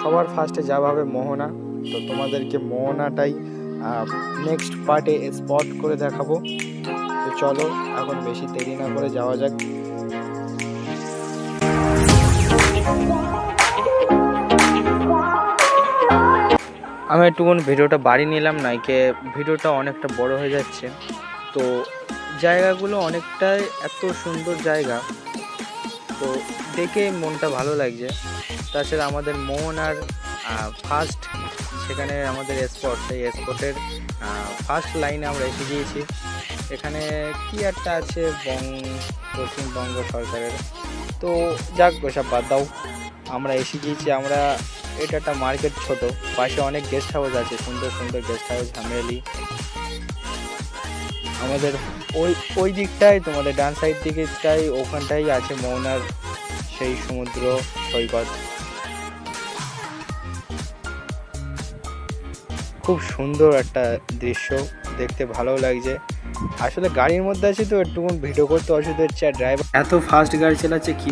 সবার ফার্স্টে যাওয়া হবে মোহনা। তো তোমাদেরকে মোহনাটাই নেক্সট পার্টে স্পট করে দেখাবো। তো চলো এখন বেশি দেরি না করে যাওয়া যাক। আমি একটুকুন ভিডিওটা বাড়ি নিলাম, নাইকে ভিডিওটা অনেকটা বড় হয়ে যাচ্ছে। তো জায়গাগুলো অনেকটাই এত সুন্দর জায়গা, তো দেখে মনটা ভালো লাগছে। তাছাড়া আমাদের মোহনার ফার্স্ট সেখানে আমাদের স্পট, সেই স্পটের ফার্স্ট লাইনে আমরা এসে গিয়েছি। এখানে কি একটা আছে পশ্চিমবঙ্গ সরকারের, তো যাক ওসব বাদ দাও, আমরা এসে গিয়েছি। এটা একটা মার্কেট, ছোট, পাশে অনেক গেস্ট হাউস আছে, সুন্দর সুন্দর গেস্ট হাউস হামেলি। আমাদের ওই দিকটাই, তোমাদের ডান সাইড দিকটাই, ওখানটাই আছে মোহনার সেই সমুদ্র সৈকত। খুব সুন্দর একটা দৃশ্য, দেখতে ভালো লাগছে। আসলে গাড়ির মধ্যে আছি তো একটু ভিডিও করতে অসুবিধা হচ্ছে, আর ড্রাইভার এত ফাস্ট গাড়ি চালাচ্ছে কি